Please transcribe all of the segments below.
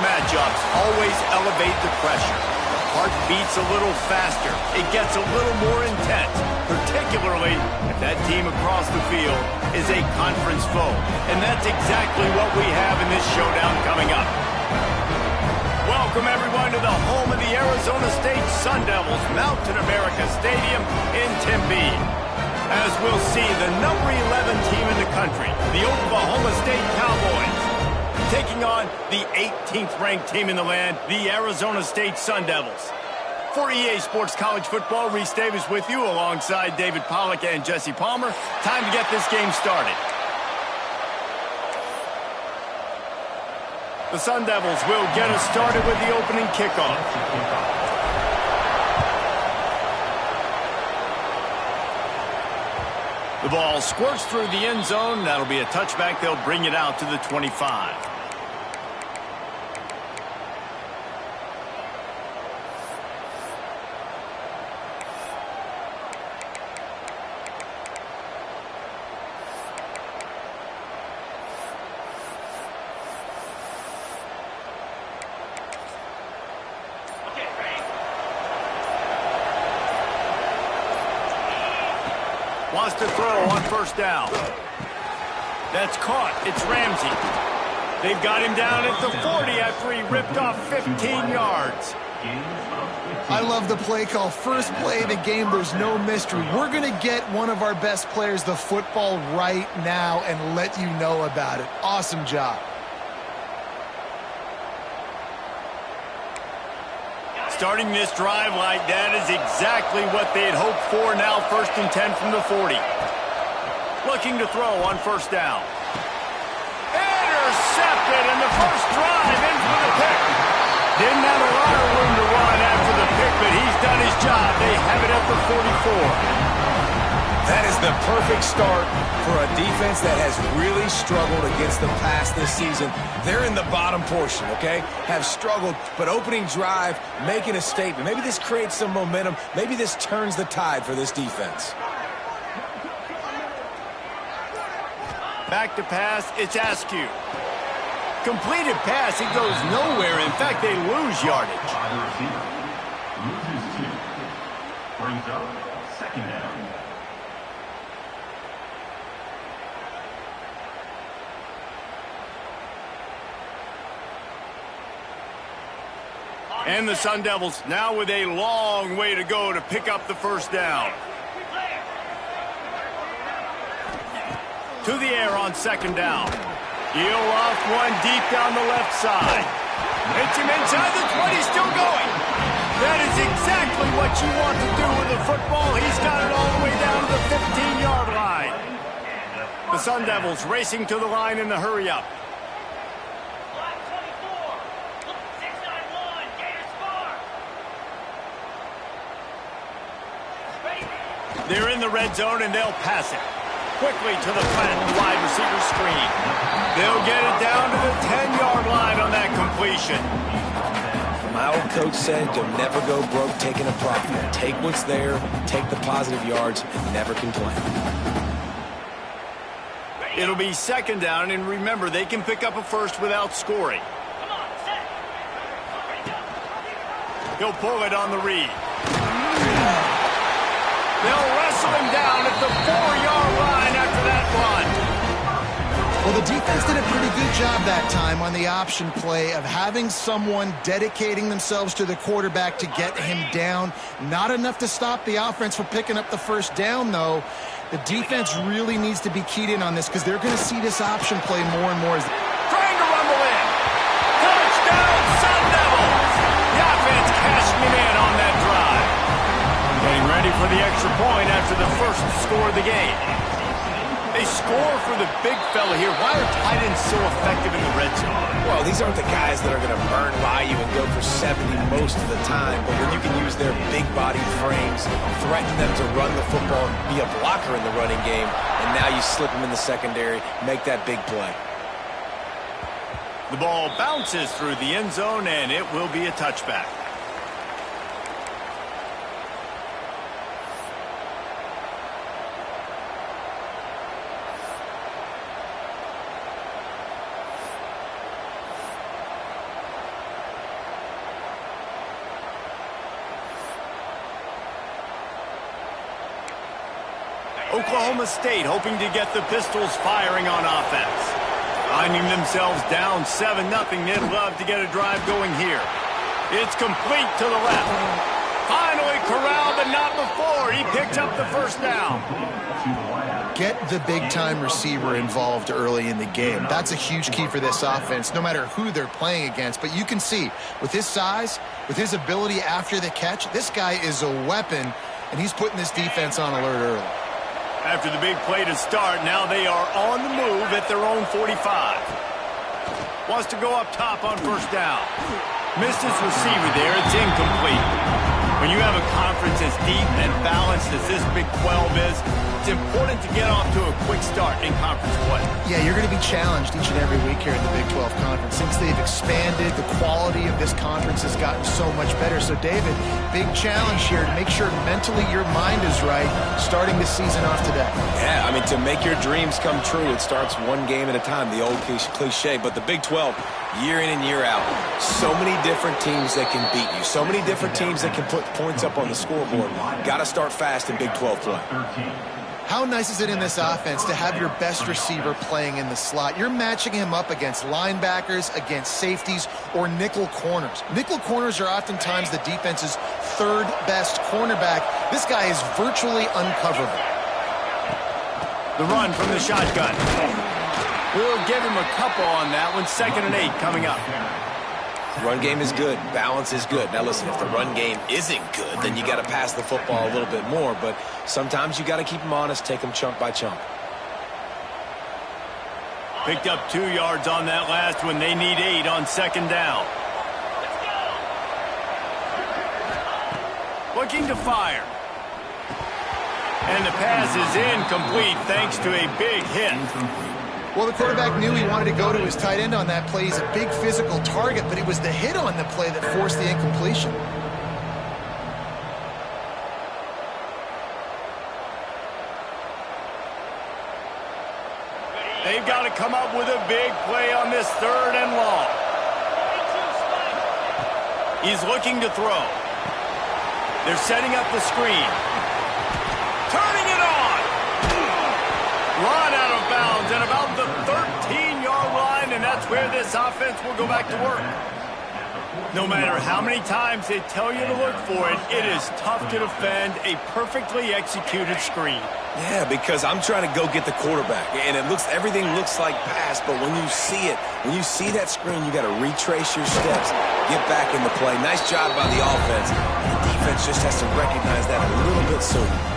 matchups always elevate the pressure. The heart beats a little faster. It gets a little more intense, particularly if that team across the field is a conference foe. And that's exactly what we have in this showdown coming up. Welcome, everyone, to the home of the Arizona State Sun Devils, Mountain America Stadium in Tempe. As we'll see, the number 11 team in the country, the Oklahoma State Cowboys, taking on the 18th ranked team in the land, the Arizona State Sun Devils. For EA Sports College Football, Reese Davis with you alongside David Pollack and Jesse Palmer. Time to get this game started. The Sun Devils will get us started with the opening kickoff. The ball squirts through the end zone. That'll be a touchback. They'll bring it out to the 25. Wants to throw on first down. That's caught. It's Ramsey. They've got him down at the 40 after he ripped off 15 yards. I love the play call. First play of the game, there's no mystery. We're going to get one of our best players the football right now and let you know about it. Awesome job. Starting this drive like that is exactly what they had hoped for. Now 1st and 10 from the 40. Looking to throw on first down. Intercepted, and the first drive in for the pick. Didn't have a lot of room to run after the pick, but he's done his job. They have it at the 44. That is the perfect start for a defense that has really struggled against the pass this season. They're in the bottom portion, okay? Have struggled, but opening drive, making a statement. Maybe this creates some momentum. Maybe this turns the tide for this defense. Back to pass, it's Askew. Completed pass, it goes nowhere. In fact, they lose yardage. Loses 2. Brings up 2nd down. And the Sun Devils now with a long way to go to pick up the first down. To the air on 2nd down. He'll off one deep down the left side. Hits him inside the 20, still going. That is exactly what you want to do with the football. He's got it all the way down to the 15-yard line. The Sun Devils racing to the line in the hurry-up. They're in the red zone, and they'll pass it. Quickly to the flat wide receiver screen. They'll get it down to the 10-yard line on that completion. My old coach said, you'll never go broke taking a profit. Take what's there, take the positive yards, and never complain. It'll be 2nd down, and remember, they can pick up a first without scoring. He'll pull it on the read. They'll wrestle him down at the 4-yard line after that run. Well, the defense did a pretty good job that time on the option play of having someone dedicating themselves to the quarterback to get him down. Not enough to stop the offense from picking up the first down, though. The defense really needs to be keyed in on this because they're going to see this option play more and more. Trying to rumble in. Touchdown, Sun Devils. The offense cashing him in on that drive. Getting ready for the extra point after the first score of the game. They score for the big fella here. Why are tight ends so effective in the red zone? Well, these aren't the guys that are going to burn by you and go for 70 most of the time, but when you can use their big body frames, threaten them to run the football and be a blocker in the running game, and now you slip them in the secondary, make that big play. The ball bounces through the end zone, and it will be a touchback. Oklahoma State hoping to get the Pistols firing on offense. Finding themselves down 7-0, they'd love to get a drive going here. It's complete to the left. Finally corralled, but not before. He picks up the first down. Get the big-time receiver involved early in the game. That's a huge key for this offense, no matter who they're playing against. But you can see, with his size, with his ability after the catch, this guy is a weapon, and he's putting this defense on alert early. After the big play to start, now they are on the move at their own 45. Wants to go up top on first down. Missed his receiver there. It's incomplete. When you have a conference as deep and balanced as this Big 12 is, it's important to get off to a quick start in conference play. Yeah, you're going to be challenged each and every week here in the Big 12 Conference. Since they've expanded, the quality of this conference has gotten so much better. So, David, big challenge here to make sure mentally your mind is right starting the season off today. Yeah, I mean, to make your dreams come true, it starts one game at a time, the old cliche. But the Big 12, year in and year out, so many different teams that can beat you, so many different teams that can put points up on the scoreboard. Got to start fast in Big 12 play. How nice is it in this offense to have your best receiver playing in the slot? You're matching him up against linebackers, against safeties, or nickel corners. Nickel corners are oftentimes the defense's third best cornerback. This guy is virtually uncoverable. The run from the shotgun. We'll give him a couple on that one. 2nd and 8 coming up. Run game is good. Balance is good. Now, listen, if the run game isn't good, then you got to pass the football a little bit more. But sometimes you got to keep them honest, take them chunk by chunk. Picked up 2 yards on that last one. They need 8 on 2nd down. Looking to fire. And the pass is incomplete thanks to a big hit. Well, the quarterback knew he wanted to go to his tight end on that play. He's a big physical target, but it was the hit on the play that forced the incompletion. They've got to come up with a big play on this 3rd and long. He's looking to throw. They're setting up the screen. Turning it on. Run out of bounds at about the 13-yard line, and that's where this offense will go back to work. No matter how many times they tell you to look for it, it is tough to defend a perfectly executed screen. Yeah, because I'm trying to go get the quarterback, and everything looks like pass, but when you see it, when you see that screen, you got to retrace your steps, get back in the play. Nice job by the offense, and the defense just has to recognize that a little bit sooner.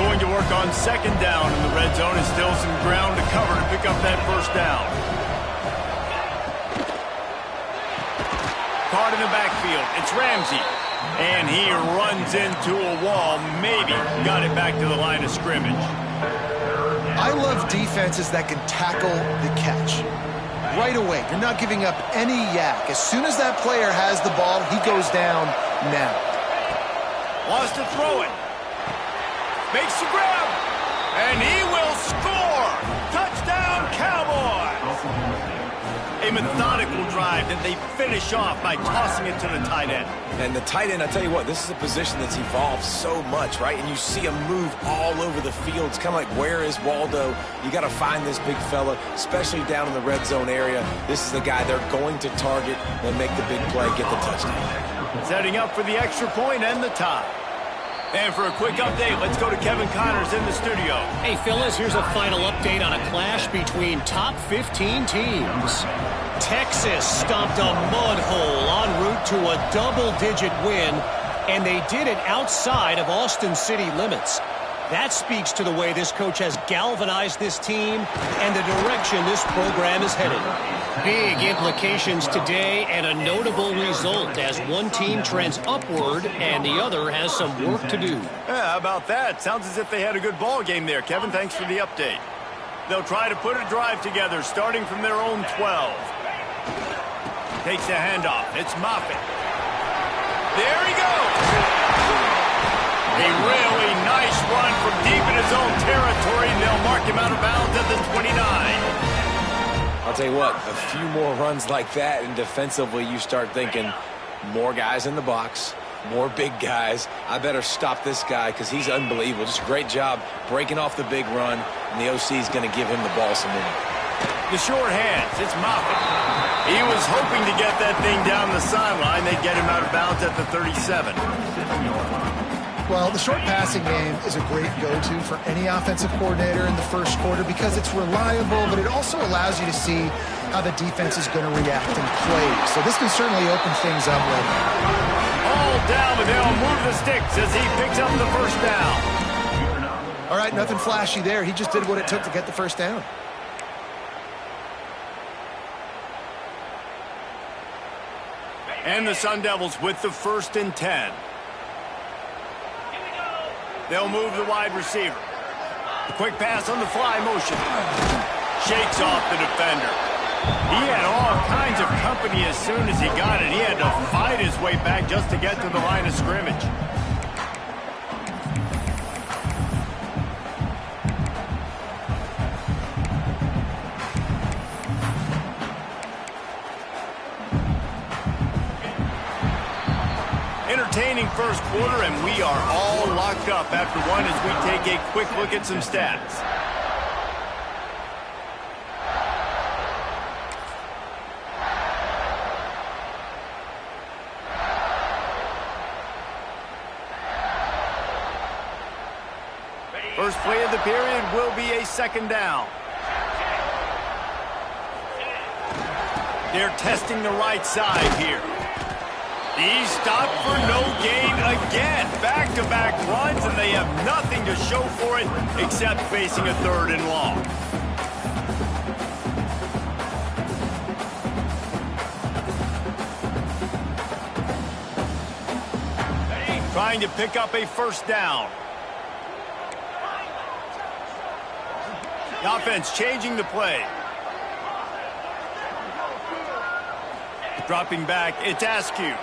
Going to work on 2nd down in the red zone, and still some ground to cover to pick up that first down. Caught in the backfield. It's Ramsey. And he runs into a wall. Maybe got it back to the line of scrimmage. I love defenses that can tackle the catch. Right away, you're not giving up any yak. As soon as that player has the ball, he goes down now. Wants to throw it. Makes the grab, and he will score! Touchdown, Cowboys! A methodical drive that they finish off by tossing it to the tight end. And the tight end, I tell you what, this is a position that's evolved so much, right? And you see him move all over the field. It's kind of like, where is Waldo? You got to find this big fella, especially down in the red zone area. This is the guy they're going to target and make the big play, get the touchdown. Setting up for the extra point and the tie. And for a quick update, let's go to Kevin Connors in the studio. Hey, fellas, here's a final update on a clash between top 15 teams. Texas stomped a mud hole en route to a double-digit win, and they did it outside of Austin city limits. That speaks to the way this coach has galvanized this team and the direction this program is headed. Big implications today and a notable result as one team trends upward and the other has some work to do. Yeah, how about that? Sounds as if they had a good ball game there. Kevin, thanks for the update. They'll try to put a drive together starting from their own 12. Takes the handoff. It's Moffitt. There he goes. A really nice run from deep in his own territory, and they'll mark him out of bounds at the 29. I'll tell you what, a few more runs like that, and defensively you start thinking more guys in the box, more big guys. I better stop this guy because he's unbelievable. Just a great job breaking off the big run, and the OC is going to give him the ball some more. The short hands, it's Moffitt. He was hoping to get that thing down the sideline. They'd get him out of bounds at the 37. Well, the short passing game is a great go-to for any offensive coordinator in the first quarter because it's reliable, but it also allows you to see how the defense is going to react and play. So this can certainly open things up later. All down, but they'll move the sticks as he picks up the first down. All right, nothing flashy there. He just did what it took to get the first down. And the Sun Devils with the 1st and 10. They'll move the wide receiver. A quick pass on the fly motion. Shakes off the defender. He had all kinds of company as soon as he got it. He had to fight his way back just to get to the line of scrimmage. Entertaining first quarter, and we are all locked up after one as we take a quick look at some stats. First play of the period will be a 2nd down. They're testing the right side here. He's stopped for no gain again. Back-to-back runs, and they have nothing to show for it except facing a 3rd and long. Trying to pick up a 1st down. The offense changing the play. Dropping back, it's Askew.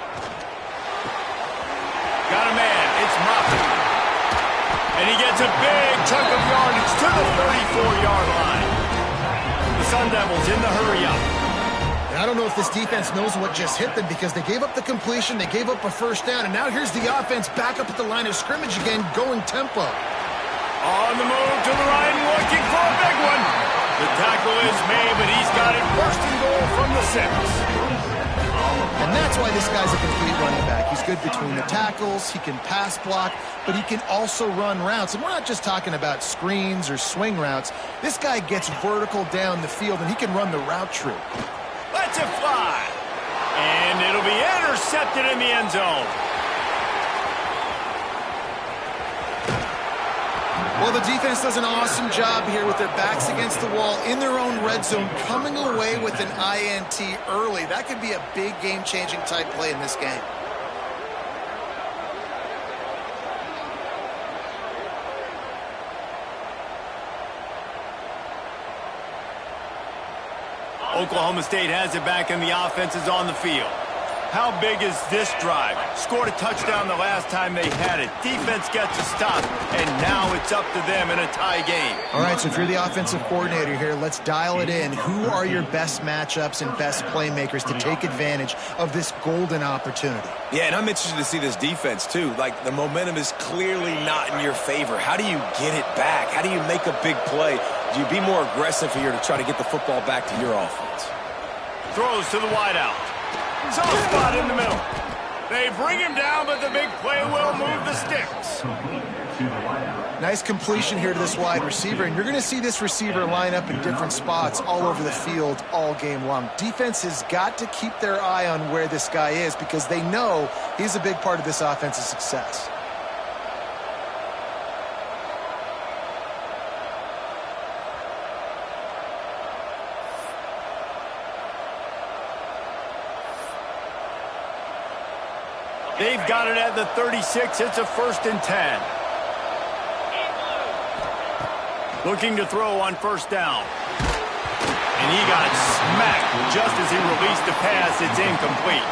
Got a man, it's Moffitt. And he gets a big chunk of yardage to the 34-yard line. The Sun Devils in the hurry-up. I don't know if this defense knows what just hit them because they gave up the completion, they gave up a 1st down, and now here's the offense back up at the line of scrimmage again, going tempo. On the move to the right and looking for a big one. The tackle is made, but he's got it 1st and goal from the 6. And that's why this guy's a complete running back. He's good between the tackles, he can pass block, but he can also run routes. And we're not just talking about screens or swing routes. This guy gets vertical down the field, and he can run the route tree. Lets it fly. And it'll be intercepted in the end zone. Well, the defense does an awesome job here with their backs against the wall in their own red zone, coming away with an INT early. That could be a big game-changing type play in this game. Oklahoma State has it back, and the offense is on the field. How big is this drive? Scored a touchdown the last time they had it. Defense gets a stop, and now it's up to them in a tie game. All right, so if you're the offensive coordinator here, let's dial it in. Who are your best matchups and best playmakers to take advantage of this golden opportunity? Yeah, and I'm interested to see this defense, too. Like, the momentum is clearly not in your favor. How do you get it back? How do you make a big play? Do you be more aggressive here to try to get the football back to your offense? Throws to the wideout. Soft spot in the middle. They bring him down, but the big play will move the sticks. Nice completion here to this wide receiver, and you're going to see this receiver line up in different spots all over the field all game long. Defense has got to keep their eye on where this guy is because they know he's a big part of this offense's success. They've got it at the 36. It's a 1st and 10. Looking to throw on 1st down. And he got smacked just as he released the pass. It's incomplete.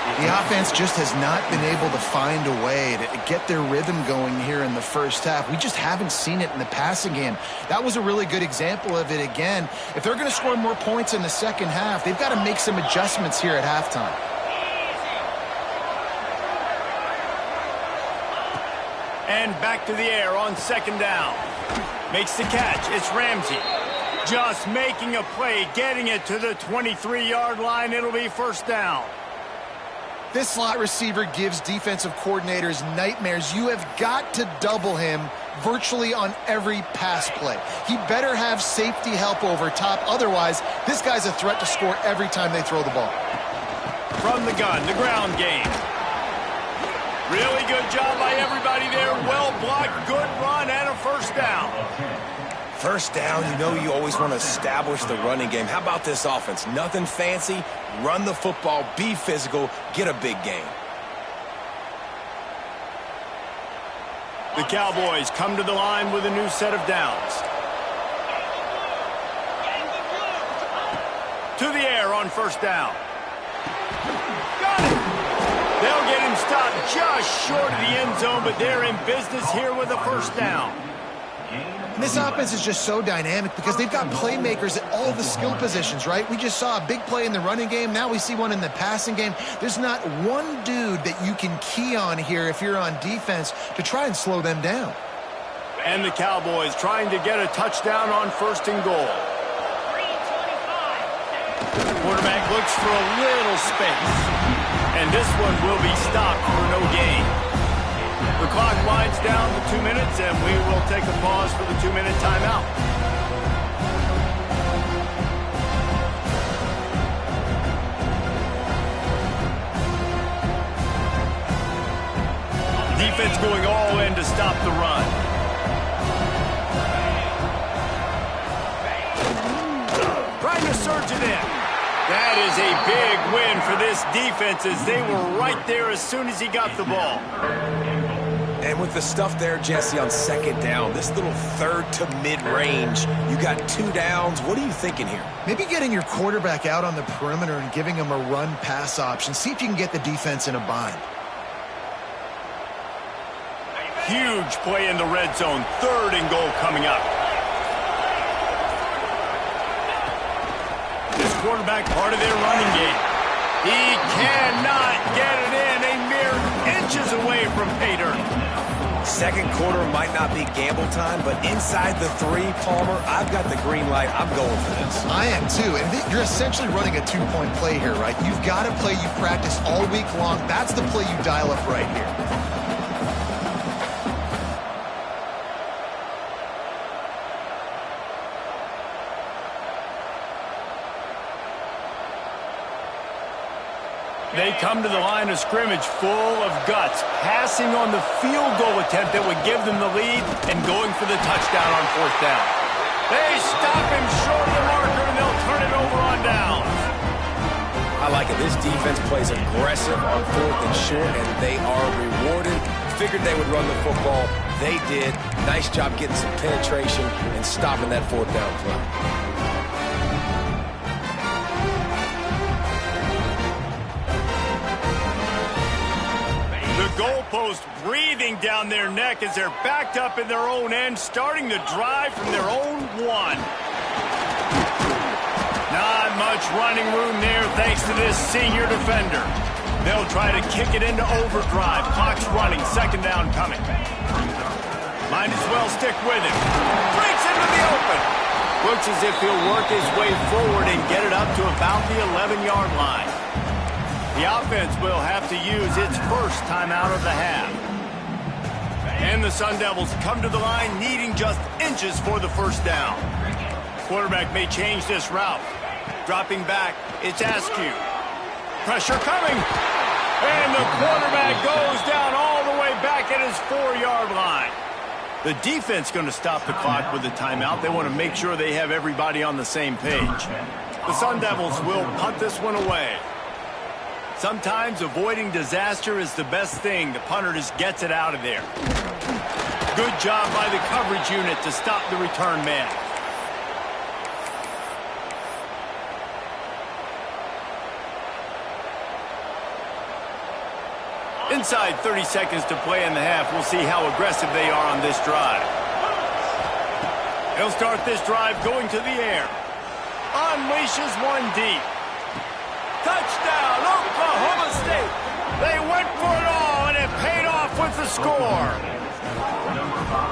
The offense just has not been able to find a way to get their rhythm going here in the first half. We just haven't seen it in the passing game. That was a really good example of it again. If they're going to score more points in the second half, they've got to make some adjustments here at halftime. And back to the air on second down. Makes the catch. It's Ramsey. Just making a play, getting it to the 23-yard line. It'll be first down. This slot receiver gives defensive coordinators nightmares. You have got to double him virtually on every pass play. He better have safety help over top. Otherwise, this guy's a threat to score every time they throw the ball. From the gun, the ground game. Really good job by everybody there. Well blocked, good run, and a first down. First down, you know you always want to establish the running game. How about this offense? Nothing fancy. Run the football, be physical, get a big gain. The Cowboys come to the line with a new set of downs. To the air on first down. Got it. They'll get him stopped just short of the end zone, but they're in business here with a first down. And this offense is just so dynamic because they've got playmakers at all the skill positions, right? We just saw a big play in the running game. Now we see one in the passing game. There's not one dude that you can key on here if you're on defense to try and slow them down. And the Cowboys trying to get a touchdown on first and goal. Quarterback looks for a little space. And this one will be stopped for no gain. The clock winds down to 2 minutes, and we will take a pause for the 2-minute timeout. Defense going all in to stop the run. Trying to surge it in. That is a big win for this defense as they were right there as soon as he got the ball. And with the stuff there, Jesse, on second down, this little third to mid-range, you got 2 downs. What are you thinking here? Maybe getting your quarterback out on the perimeter and giving him a run-pass option. See if you can get the defense in a bind. Huge play in the red zone. Third and goal coming up. This quarterback part of their running game. He cannot get it in. A mere inches away from pay dirt. Second quarter might not be gamble time, but inside the 3, Palmer, I've got the green light. I'm going for this. I am too. And you're essentially running a 2-point play here, right? You've got a play you practice all week long. That's the play you dial up right here. They come to the line of scrimmage full of guts, passing on the field goal attempt that would give them the lead and going for the touchdown on fourth down. They stop him short of the marker, and they'll turn it over on downs. I like it. This defense plays aggressive on fourth and short, and they are rewarded. Figured they would run the football. They did. Nice job getting some penetration and stopping that fourth down play. The goalpost breathing down their neck as they're backed up in their own end, starting the drive from their own 1. Not much running room there thanks to this senior defender. They'll try to kick it into overdrive. Clock's running, second down coming. Might as well stick with him. Breaks into the open. Looks as if he'll work his way forward and get it up to about the 11-yard line. The offense will have to use its first timeout of the half. And the Sun Devils come to the line needing just inches for the first down. Quarterback may change this route. Dropping back, it's Askew. Pressure coming. And the quarterback goes down all the way back at his 4-yard line. The defense going to stop the clock with a timeout. They want to make sure they have everybody on the same page. The Sun Devils will punt this one away. Sometimes avoiding disaster is the best thing. The punter just gets it out of there. Good job by the coverage unit to stop the return man. Inside 30 seconds to play in the half. We'll see how aggressive they are on this drive. He'll start this drive going to the air. Unleashes one deep. Touchdown, Oklahoma State. They went for it all, and it paid off with the score.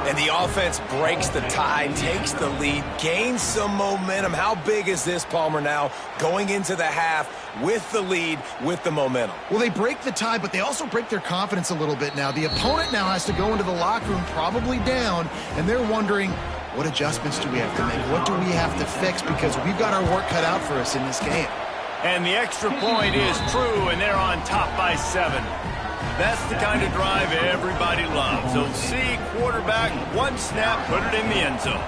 And the offense breaks the tie, takes the lead, gains some momentum. How big is this, Palmer, now going into the half with the lead, with the momentum? Well, they break the tie, but they also break their confidence a little bit now. The opponent now has to go into the locker room probably down, and they're wondering, what adjustments do we have to make? What do we have to fix? Because we've got our work cut out for us in this game. And the extra point is true, and they're on top by 7. That's the kind of drive everybody loves. So see quarterback, one snap, put it in the end zone.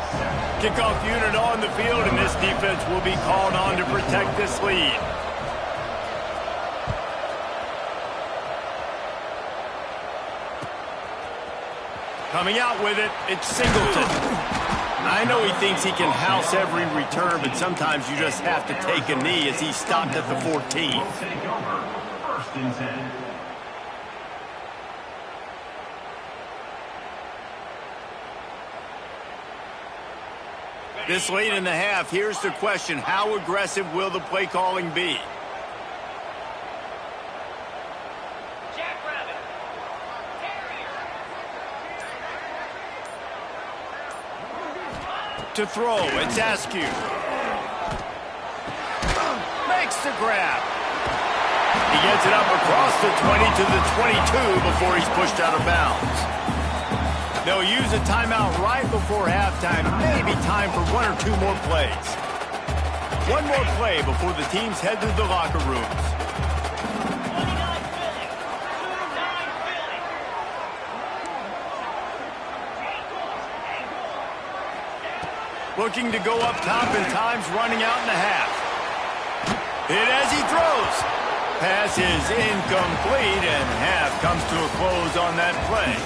Kickoff unit on the field, and this defense will be called on to protect this lead. Coming out with it, it's Singleton. I know he thinks he can house every return, but sometimes you just have to take a knee as he stopped at the 14. Take over. First and 10. This late in the half, here's the question. How aggressive will the play calling be? To throw, it's Askew. Makes the grab. He gets it up across the 20 to the 22 before he's pushed out of bounds. They'll use a timeout right before halftime. Maybe time for 1 or 2 more plays. One more play before the teams head to the locker rooms. Looking to go up top, and time's running out in the half. Hit as he throws. Pass is incomplete, and half comes to a close on that play.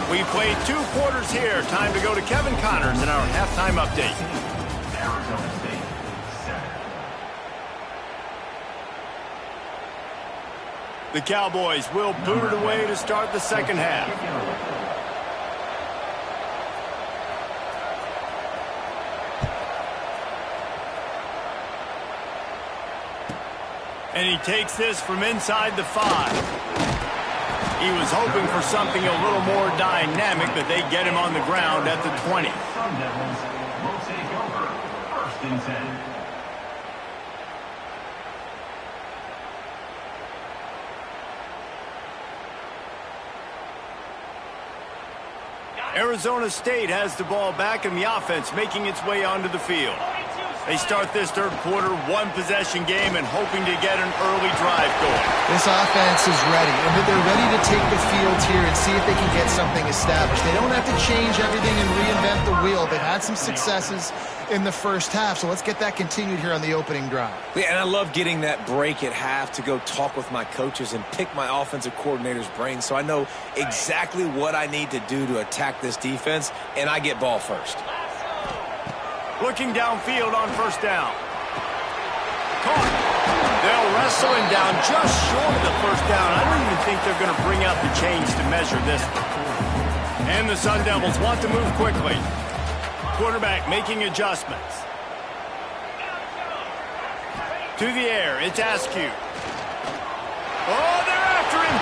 We played 2 quarters here. Time to go to Kevin Connors in our halftime update. Arizona State, 7. The Cowboys will boot it away to start the second half. And he takes this from inside the 5. He was hoping for something a little more dynamic, but they get him on the ground at the 20. Sun Devils will take over. First and 10. Arizona State has the ball back in the offense, making its way onto the field. They start this third quarter, 1-possession game, and hoping to get an early drive going. This offense is ready, and they're ready to take the field here and see if they can get something established. They don't have to change everything and reinvent the wheel. They've had some successes in the first half, so let's get that continued here on the opening drive. Yeah, and I love getting that break at half to go talk with my coaches and pick my offensive coordinator's brain so I know exactly what I need to do to attack this defense, and I get ball first. Looking downfield on first down. Caught. They'll wrestle him down just short of the first down. I don't even think they're going to bring out the chains to measure this one. And the Sun Devils want to move quickly. Quarterback making adjustments. To the air, it's Askew. Oh, they're after him.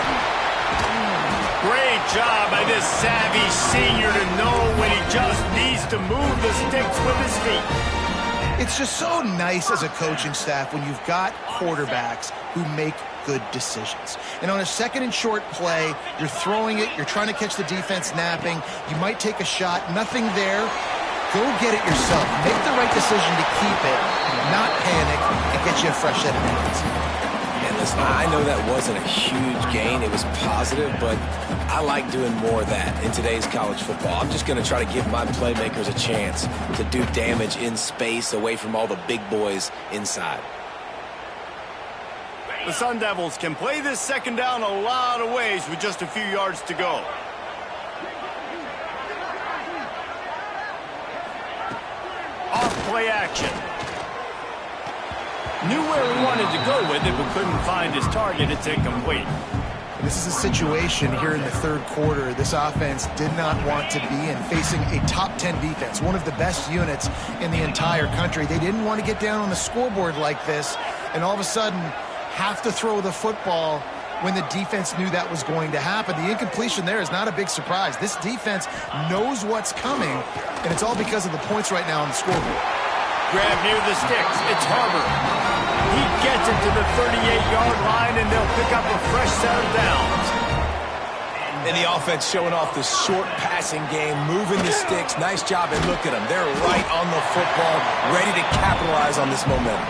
Great job by this savvy senior to know when he just needs to move the sticks with his feet. It's just so nice as a coaching staff when you've got quarterbacks who make good decisions. And on a second and short play, you're throwing it, you're trying to catch the defense napping, you might take a shot, nothing there. Go get it yourself. Make the right decision to keep it, not panic, and get you a fresh set of hands. And listen, I know that wasn't a huge gain. It was positive, but I like doing more of that in today's college football. I'm just going to try to give my playmakers a chance to do damage in space away from all the big boys inside. The Sun Devils can play this second down a lot of ways with just a few yards to go. Off-play action. Knew where he wanted to go with it, but couldn't find his target. It's incomplete. This is a situation here in the third quarter this offense did not want to be in, facing a top 10 defense, one of the best units in the entire country. They didn't want to get down on the scoreboard like this and all of a sudden have to throw the football when the defense knew that was going to happen. The incompletion there is not a big surprise. This defense knows what's coming, and it's all because of the points right now on the scoreboard. Grab near the sticks. It's Harbor. He gets it to the 38-yard line, and they'll pick up a fresh set of downs. And the offense showing off the short passing game, moving the sticks. Nice job, and look at them. They're right on the football, ready to capitalize on this momentum.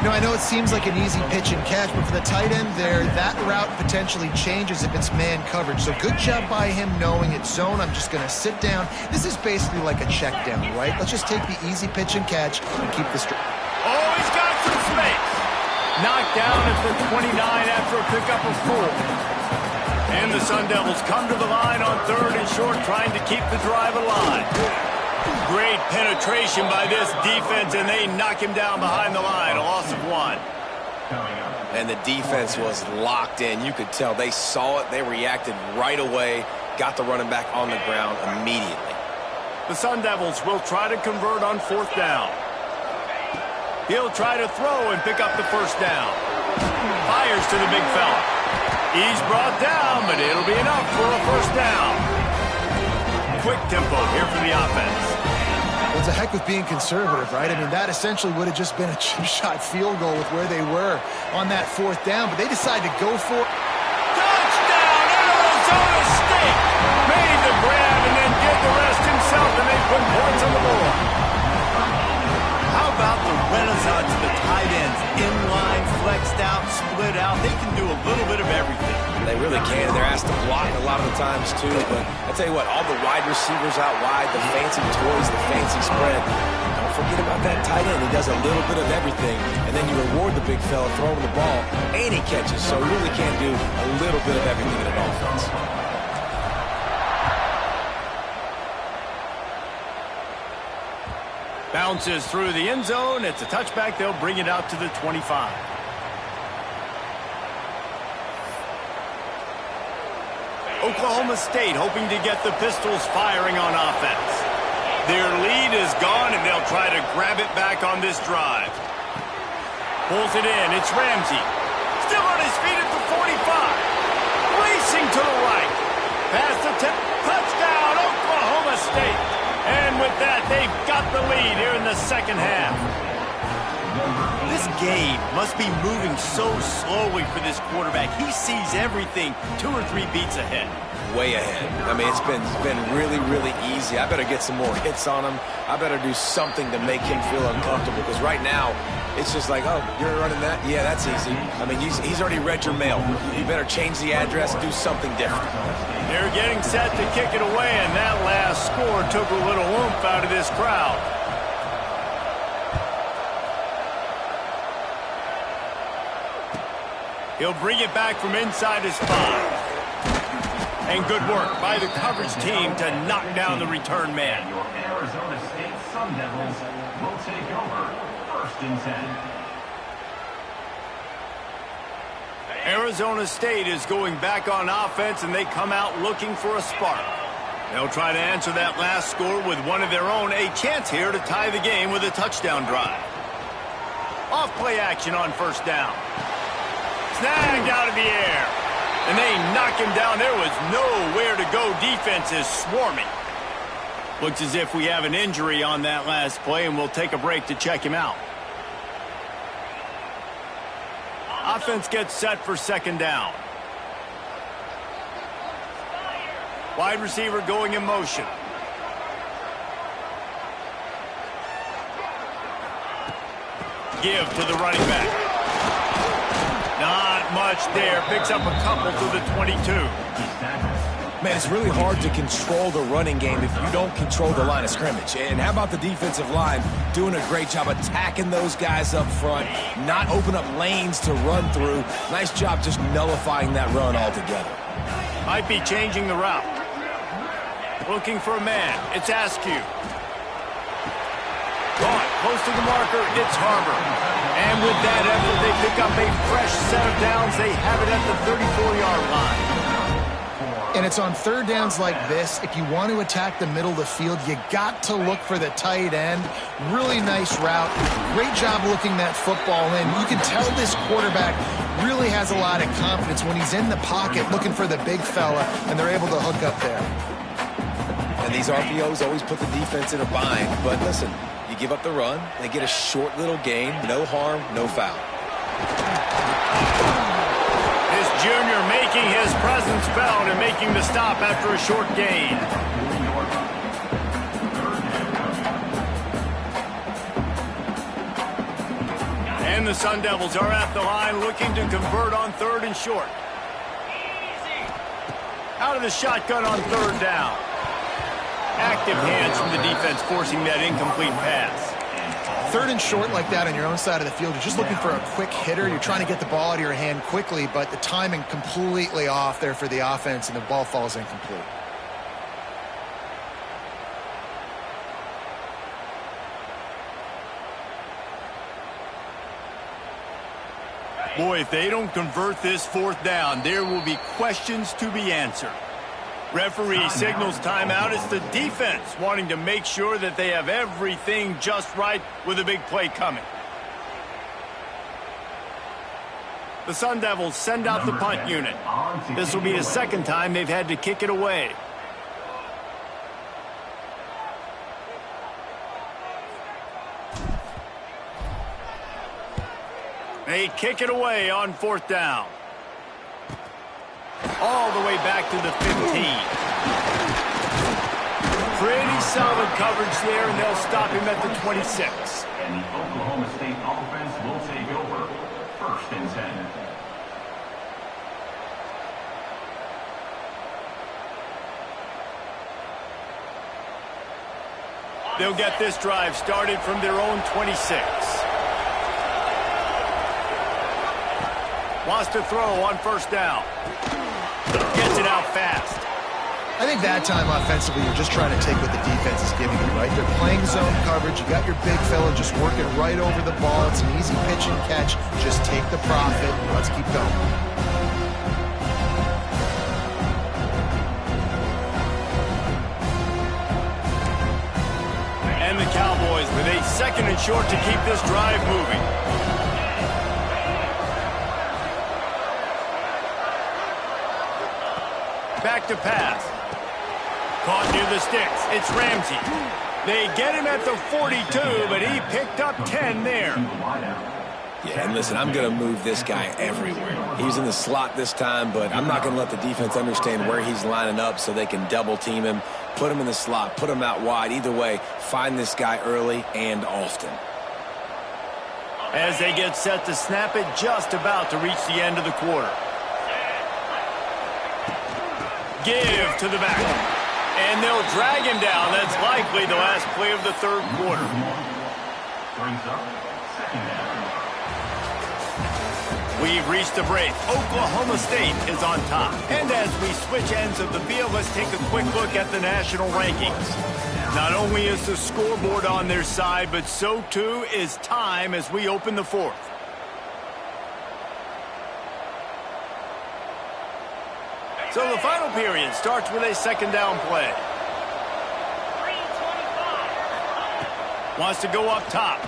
You know, I know it seems like an easy pitch and catch, but for the tight end there, that route potentially changes if it's man coverage. So good job by him knowing it's zone. I'm just going to sit down. This is basically like a check down, right? Let's just take the easy pitch and catch and keep this. Oh, he's got some space. Knocked down at the 29 after a pickup of 4. And the Sun Devils come to the line on 3rd and short, trying to keep the drive alive. Great penetration by this defense, and they knock him down behind the line, a loss of 1. And the defense was locked in. You could tell they saw it. They reacted right away, got the running back on the ground immediately. The Sun Devils will try to convert on 4th down. He'll try to throw and pick up the 1st down. Fires to the big fella. He's brought down, but it'll be enough for a 1st down. Quick tempo here for the offense. It's a heck with being conservative, right? I mean, that essentially would have just been a chip shot field goal with where they were on that 4th down, but they decided to go for it. Touchdown, Arizona State! Made the grab and then did the rest himself, and they put points on the board. How about the renaissance of the tight ends? Inline, flexed out, split out. They can do a little bit of everything. They really can. They're asked to block a lot of the times, too. But I tell you what, all the wide receivers out wide, the fancy toys, the fancy spread, don't forget about that tight end. He does a little bit of everything, and then you reward the big fella throwing the ball, and he catches. So he really can do a little bit of everything in an offense. Bounces through the end zone. It's a touchback. They'll bring it out to the 25. Oklahoma State hoping to get the Pistols firing on offense. Their lead is gone, and they'll try to grab it back on this drive. Pulls it in. It's Ramsey. Still on his feet at the 45. Racing to the right. Pass the touchdown, Oklahoma State. And with that, they've got the lead here in the second half. This game must be moving so slowly for this quarterback. He sees everything 2 or 3 beats ahead. Way ahead. I mean, it's been really, really easy. I better get some more hits on him. I better do something to make him feel uncomfortable, because right now, it's just like, oh, you're running that? Yeah, that's easy. I mean, he's already read your mail. You better change the address, do something different. They're getting set to kick it away, and that last score took a little oomph out of this crowd. He'll bring it back from inside his 5. And good work by the coverage team to knock down the return man. Your Arizona State Sun Devils will take over 1st and 10. Arizona State is going back on offense, and they come out looking for a spark. They'll try to answer that last score with one of their own. A chance here to tie the game with a touchdown drive. Off play action on 1st down. Snagged out of the air. And they knock him down. There was nowhere to go. Defense is swarming. Looks as if we have an injury on that last play, and we'll take a break to check him out. Offense gets set for 2nd down. Wide receiver going in motion. Give to the running back. Not much there. Picks up a couple to the 22. Man, it's really hard to control the running game if you don't control the line of scrimmage. And how about the defensive line doing a great job attacking those guys up front, not open up lanes to run through. Nice job just nullifying that run altogether. Might be changing the route. Looking for a man. It's Askew. Caught close to the marker. It's Harbor. And with that effort, they pick up a fresh set of downs. They have it at the 34-yard line. And it's on third downs like this. If you want to attack the middle of the field, you got to look for the tight end. Really nice route. Great job looking that football in. You can tell this quarterback really has a lot of confidence when he's in the pocket looking for the big fella, and they're able to hook up there. And these RPOs always put the defense in a bind. But listen, you give up the run, they get a short little gain. No harm, no foul. This junior making his presence felt and making the stop after a short gain. And the Sun Devils are at the line looking to convert on third and short. Out of the shotgun on third down. Active hands from the defense forcing that incomplete pass. Third and short like that on your own side of the field, you're just looking for a quick hitter. You're trying to get the ball out of your hand quickly, but the timing completely off there for the offense, and the ball falls incomplete. Boy, if they don't convert this fourth down, there will be questions to be answered. Referee signals timeout. It's the defense wanting to make sure that they have everything just right with a big play coming. The Sun Devils send out the punt unit. This will be the second time they've had to kick it away. They kick it away on fourth down. All the way back to the 15. Pretty solid coverage there, and they'll stop him at the 26. And the Oklahoma State offense will take over. First and 10. They'll get this drive started from their own 26. Wants to throw on first down. Gets it out fast. I think that time offensively, you're just trying to take what the defense is giving you, right? They're playing zone coverage. You got your big fella just working right over the ball. It's an easy pitch and catch. Just take the profit. Let's keep going. And the Cowboys with a second and short to keep this drive moving. Back to pass. Caught near the sticks. It's Ramsey. They get him at the 42, but he picked up 10 there. Yeah, and listen, I'm going to move this guy everywhere. He's in the slot this time, but I'm not going to let the defense understand where he's lining up so they can double team him, put him in the slot, put him out wide. Either way, find this guy early and often. As they get set to snap it, just about to reach the end of the quarter. Give to the back. And they'll drag him down. That's likely the last play of the third quarter. Brings up second down. We've reached the break. Oklahoma State is on top. And as we switch ends of the field, let's take a quick look at the national rankings. Not only is the scoreboard on their side, but so too is time as we open the fourth. So the final period starts with a second down play. Wants to go up top.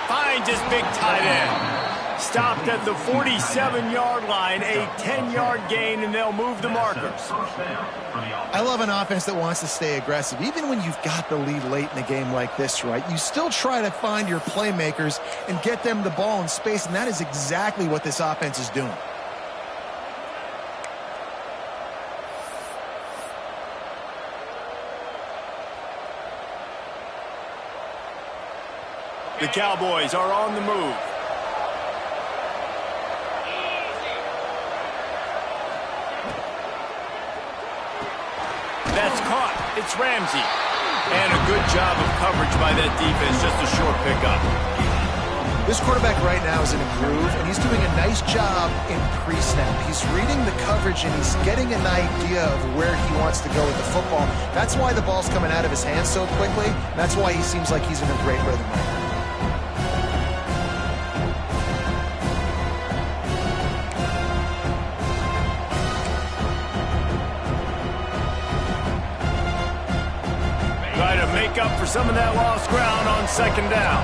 Finds his big tight end. Stopped at the 47-yard line, a 10-yard gain, and they'll move the markers. I love an offense that wants to stay aggressive. Even when you've got the lead late in the game like this, right, you still try to find your playmakers and get them the ball in space, and that is exactly what this offense is doing. The Cowboys are on the move. That's caught. It's Ramsey. And a good job of coverage by that defense. Just a short pickup. This quarterback right now is in a groove, and he's doing a nice job in pre-snap. He's reading the coverage, and he's getting an idea of where he wants to go with the football. That's why the ball's coming out of his hands so quickly. That's why he seems like he's in a great rhythm right now. make up for some of that lost ground on second down.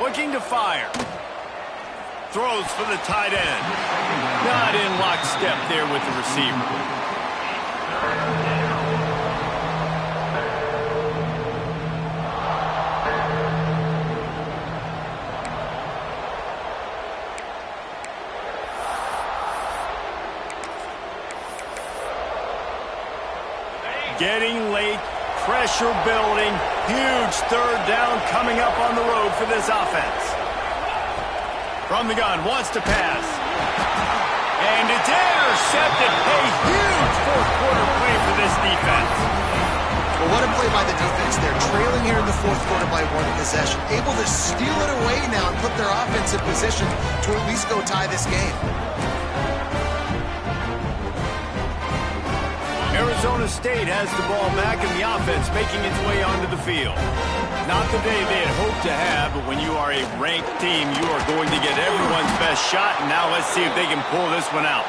Looking to fire. Throws for the tight end. Not in lockstep there with the receiver. Getting late, pressure building, huge third down coming up on the road for this offense. From the gun, wants to pass. And it's intercepted. A huge fourth quarter play for this defense. Well, what a play by the defense. They're trailing here in the fourth quarter by one possession. Able to steal it away now and put their offense in position to at least go tie this game. Arizona State has the ball back in the offense, making its way onto the field. Not the day they had hoped to have, but when you are a ranked team, you are going to get everyone's best shot, and now let's see if they can pull this one out.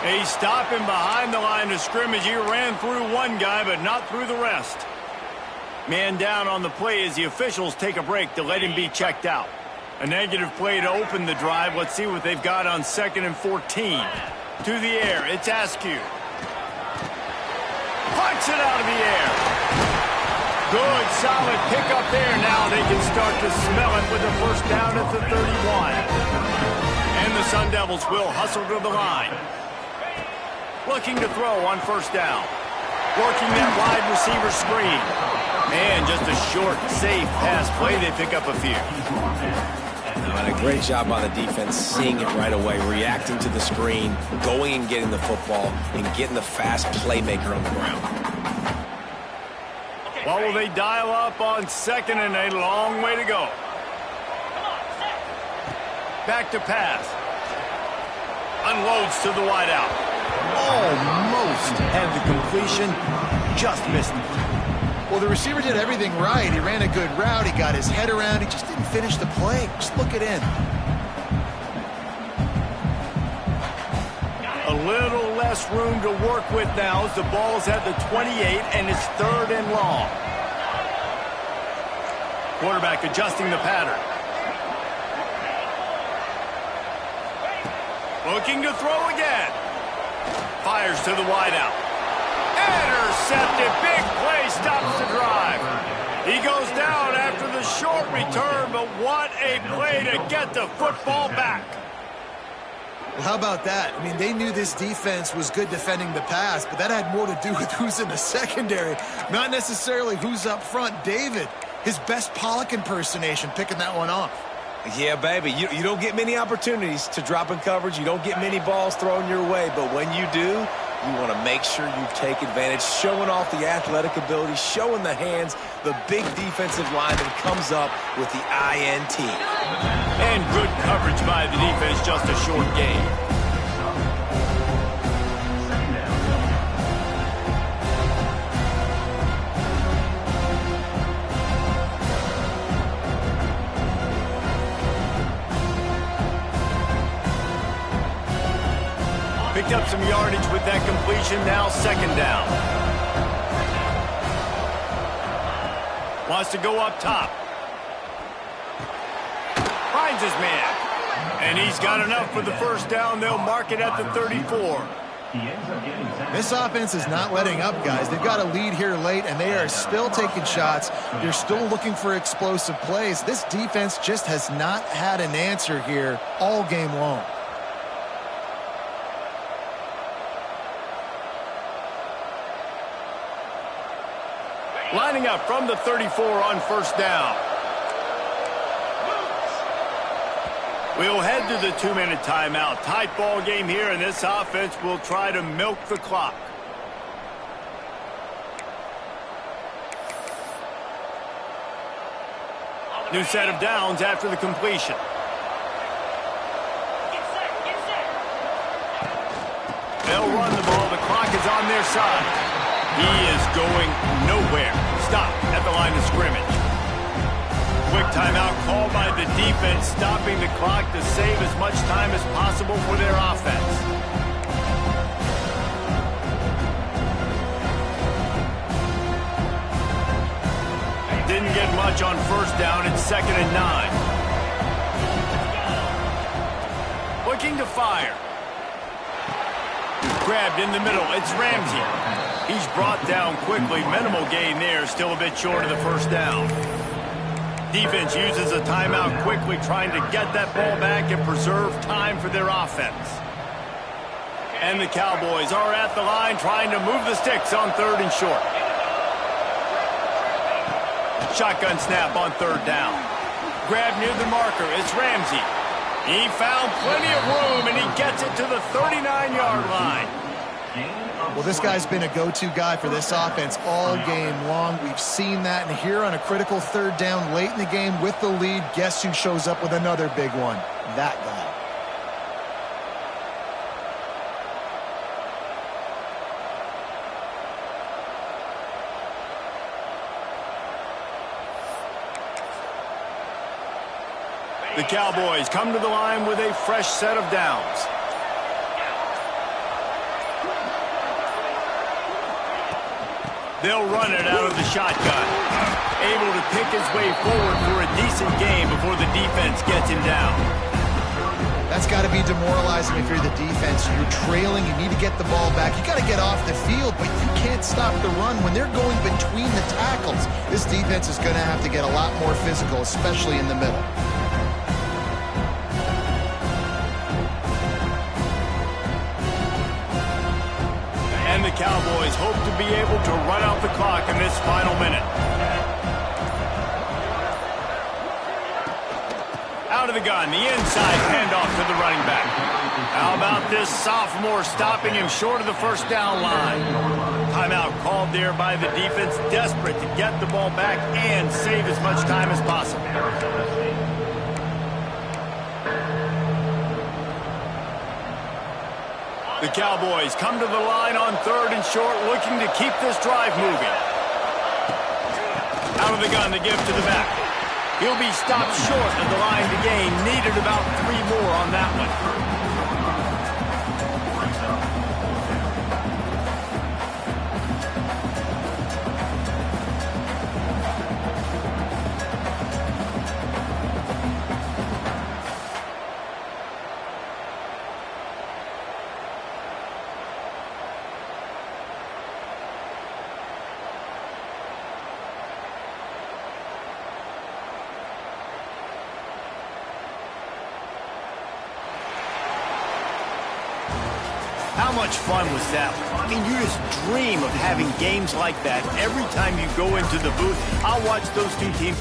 He's stopping behind the line of scrimmage. He ran through one guy, but not through the rest. Man down on the play as the officials take a break to let him be checked out. A negative play to open the drive. Let's see what they've got on 2nd and 14. To the air, it's Askew. Punch it out of the air. Good, solid pickup there. Now they can start to smell it with a first down at the 31. And the Sun Devils will hustle to the line. Looking to throw on first down. Working that wide receiver screen. And just a short, safe pass play. They pick up a few. And a great job by the defense, seeing it right away, reacting to the screen, going and getting the football, and getting the fast playmaker on the ground. Well, will they dial up on 2nd and a long way to go? Back to pass. Unloads to the wideout. Almost had the completion, just missed it. Well, the receiver did everything right. He ran a good route. He got his head around. He just didn't finish the play. Just look it in. A little less room to work with now as the ball's at the 28 and it's 3rd and long. Quarterback adjusting the pattern. Looking to throw again. Fires to the wideout. Intercepted. Big play stops the drive. He goes down after the short return, but what a play to get the football back. Well, how about that? I mean, they knew this defense was good defending the pass, but that had more to do with who's in the secondary, not necessarily who's up front. David, his best Pollock impersonation, picking that one off. Yeah, baby, you don't get many opportunities to drop in coverage. You don't get many balls thrown your way, but when you do, you want to make sure you take advantage, showing off the athletic ability, showing the hands. The big defensive lineman comes up with the INT. And good coverage by the defense, just a short gain. Picked up some yardage with that completion, now 2nd down. Wants to go up top. Finds his man. And he's got enough for the first down. They'll mark it at the 34. This offense is not letting up, guys. They've got a lead here late, and they are still taking shots. They're still looking for explosive plays. This defense just has not had an answer here all game long. Lining up from the 34 on first down. We'll head to the 2-minute timeout. Tight ball game here, and this offense will try to milk the clock. New set of downs after the completion. They'll run the ball. The clock is on their side. He is going nowhere. Stop at the line of scrimmage. Quick timeout called by the defense, stopping the clock to save as much time as possible for their offense. didn't get much on first down. It's 2nd and 9. Looking to fire. Grabbed in the middle. It's Ramsey. He's brought down quickly. Minimal gain there. Still a bit short of the first down. Defense uses a timeout quickly, trying to get that ball back and preserve time for their offense. And the Cowboys are at the line trying to move the sticks on 3rd and short. Shotgun snap on 3rd down. Grab near the marker. It's Ramsey. He found plenty of room, and he gets it to the 39-yard line. Well, this guy's been a go-to guy for this offense all game long. We've seen that, and here on a critical 3rd down late in the game with the lead, guess who shows up with another big one? That guy. The Cowboys come to the line with a fresh set of downs. They'll run it out of the shotgun. Able to pick his way forward for a decent game before the defense gets him down. That's got to be demoralizing if you're the defense. You're trailing. You need to get the ball back. You got to get off the field, but you can't stop the run when they're going between the tackles. This defense is going to have to get a lot more physical, especially in the middle. And the Cowboys hope to be able to run out the clock in this final minute. Out of the gun, the inside handoff to the running back. How about this sophomore stopping him short of the first down line? Timeout called there by the defense, desperate to get the ball back and save as much time as possible. The Cowboys come to the line on 3rd and short, looking to keep this drive moving. Out of the gun, the give to the back. He'll be stopped short of the line to gain. Needed about 3 more on that one. How much fun was that? I mean, you just dream of having games like that every time you go into the booth. I'll watch those two teams.